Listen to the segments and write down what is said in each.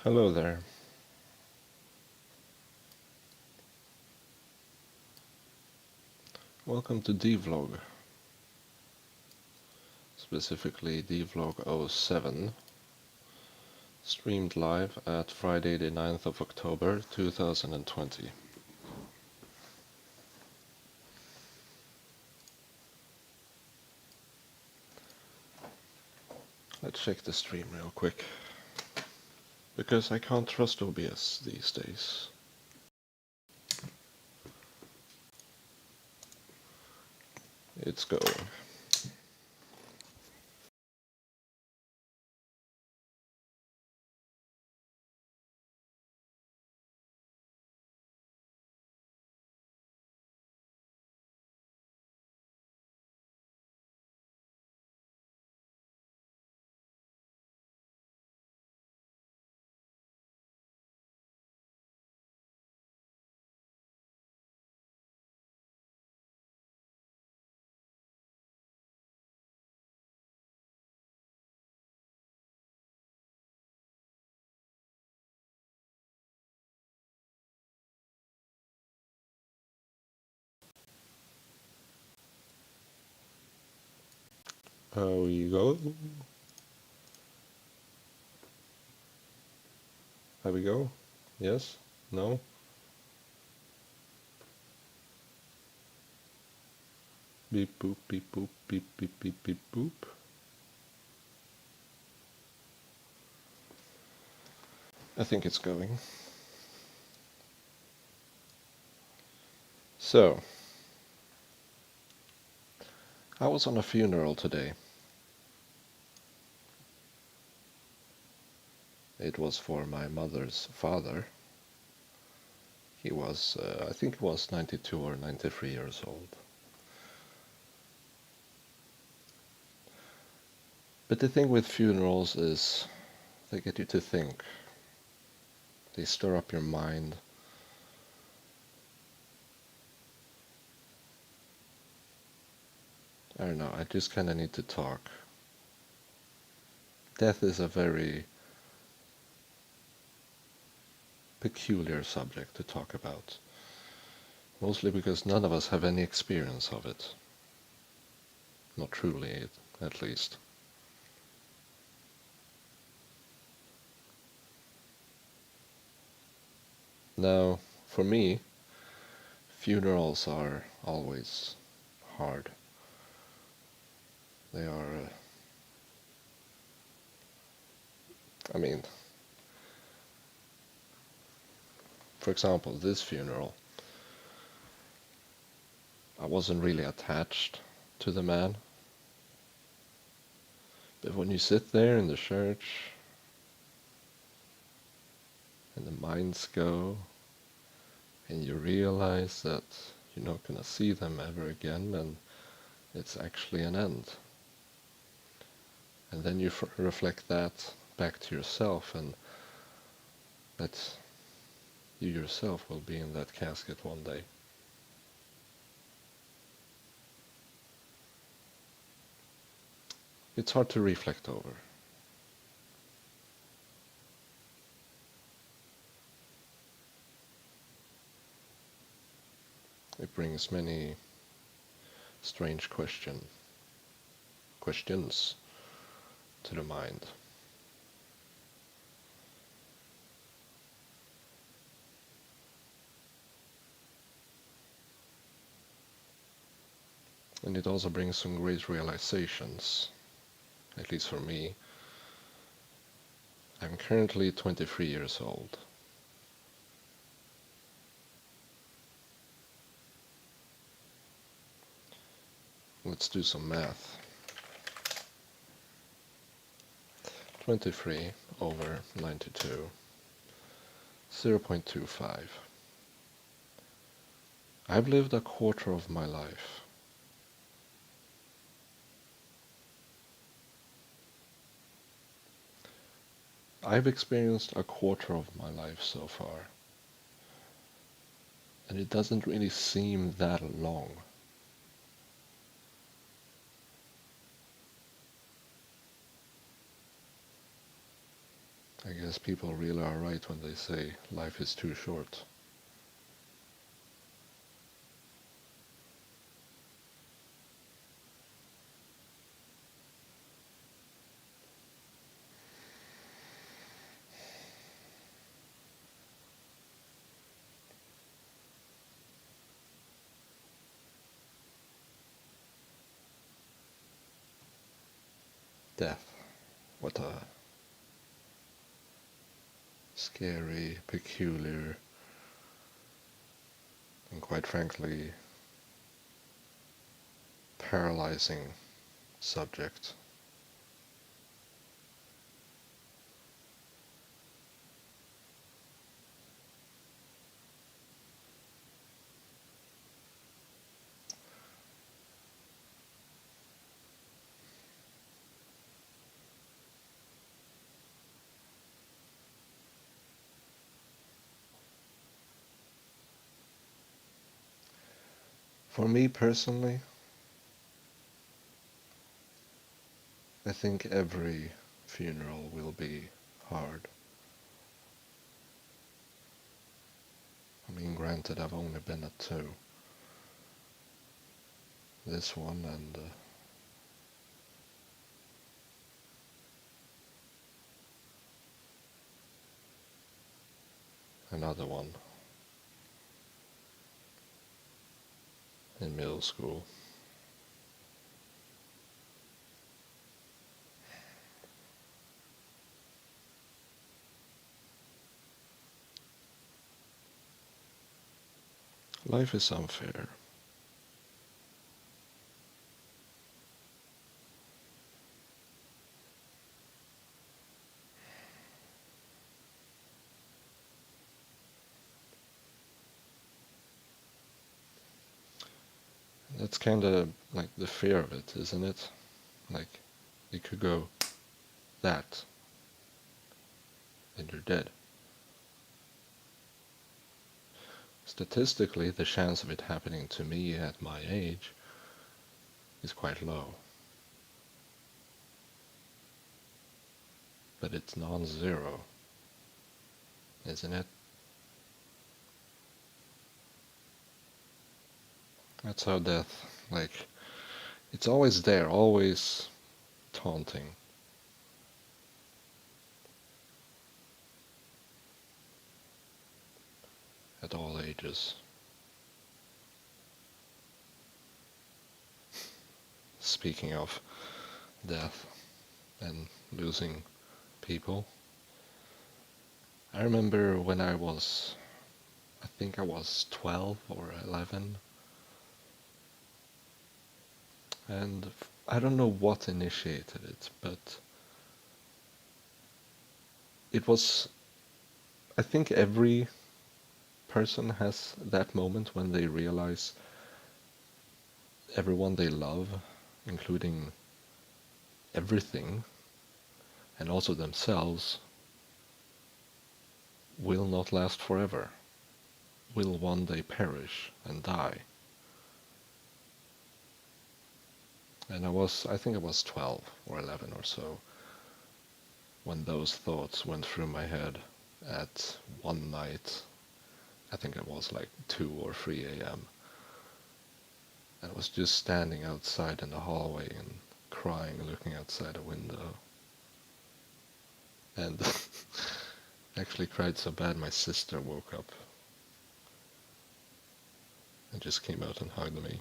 Hello there. Welcome to DVLog, specifically DVLog 07, streamed live at Friday the 9th of October 2020. Let's check the stream real quick, because I can't trust OBS these days. It's going. We go. There we go. Yes? No? Beep boop, beep boop, beep beep beep beep boop. I think it's going. So, I was on a funeral today. It was for my mother's father. He was, I think he was 92 or 93 years old. But the thing with funerals is they get you to think. They stir up your mind. I don't know, I just kind of need to talk. Death is a very peculiar subject to talk about. Mostly because none of us have any experience of it. Not truly, at least. Now, for me, funerals are always hard. They are, I mean, for example, this funeral, I wasn't really attached to the man. But when you sit there in the church, and the minds go, and you realize that you're not going to see them ever again, and it's actually an end. And then you reflect that back to yourself, and that you yourself will be in that casket one day. It's hard to reflect over. It brings many strange questions to the mind. And it also brings some great realizations, at least for me. I'm currently 23 years old. Let's do some math. 23 over 92, 0.25. I've lived a quarter of my life. I've experienced a quarter of my life so far. And it doesn't really seem that long. I guess people really are right when they say life is too short. Death. What a scary, peculiar, and quite frankly, paralyzing subject. For me personally, I think every funeral will be hard. I mean, granted, I've only been at two. This one and another one in middle school. Life is unfair. That's kind of like the fear of it, isn't it? Like, it could go that, and you're dead. Statistically, the chance of it happening to me at my age is quite low. But it's non-zero, isn't it? That's how death, like, it's always there, always taunting. At all ages. Speaking of death and losing people, I remember when I think I was 12 or 11, and I don't know what initiated it, but it was, I think every person has that moment when they realize everyone they love, including everything, and also themselves, will not last forever, will one day perish and die. And I think I was 12 or 11 or so when those thoughts went through my head at one night. I think it was like 2 or 3 a.m. I was just standing outside in the hallway and crying, looking outside a window. And actually cried so bad my sister woke up and just came out and hugged me.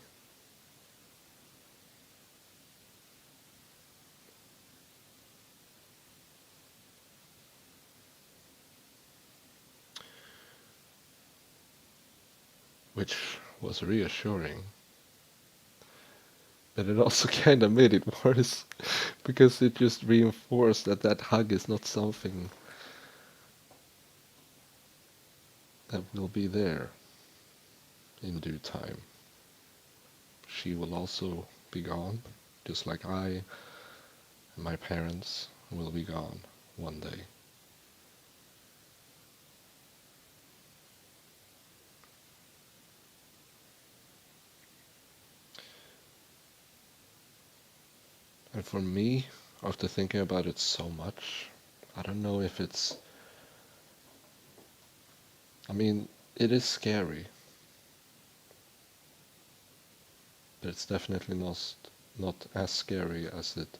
Which was reassuring. But it also kind of made it worse because it just reinforced that that hug is not something that will be there in due time. She will also be gone, just like I and my parents will be gone one day. And for me, after thinking about it so much, I don't know if it's... I mean, it is scary, but it's definitely not as scary as it...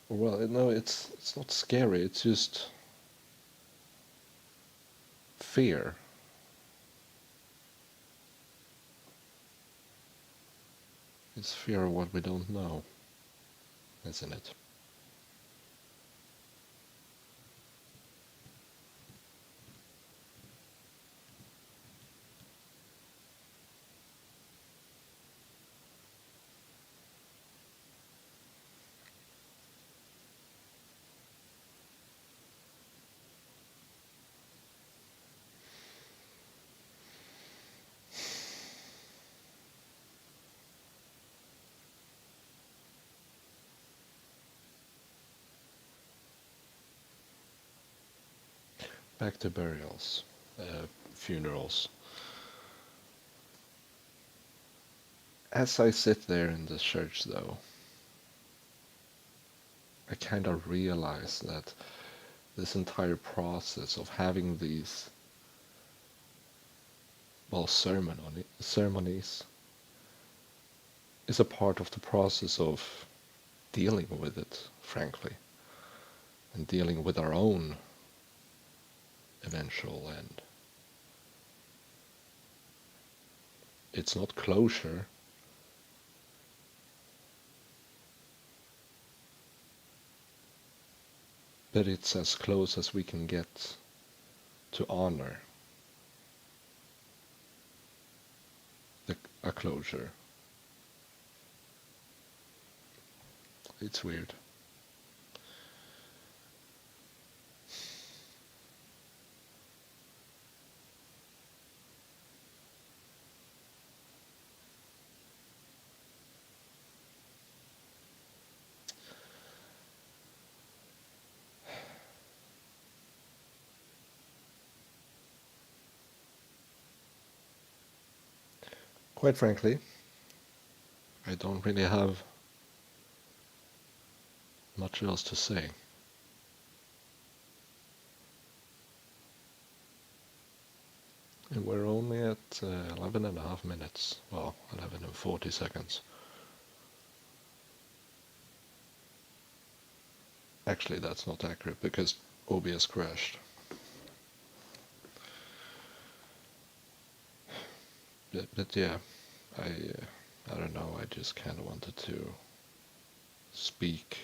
Well, no, it's not scary. It's just fear. It's fear of what we don't know, isn't it? Back to burials, funerals. As I sit there in the church, though, I kind of realize that this entire process of having these, well, ceremonies is a part of the process of dealing with it, frankly, and dealing with our own eventual end. It's not closure, but it's as close as we can get to honor a closure. It's weird. Quite frankly, I don't really have much else to say. And we're only at 11 and a half minutes. Well, 11 and 40 seconds. Actually, that's not accurate because OBS crashed. But yeah, I don't know, I just kind of wanted to speak.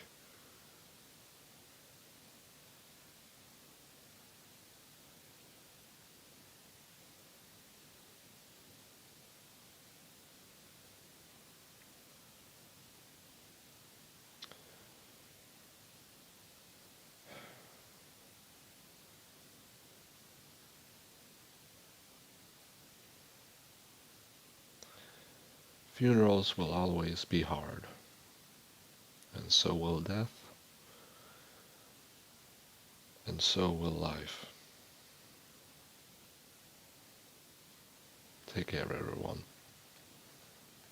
Funerals will always be hard, and so will death, and so will life. Take care, everyone.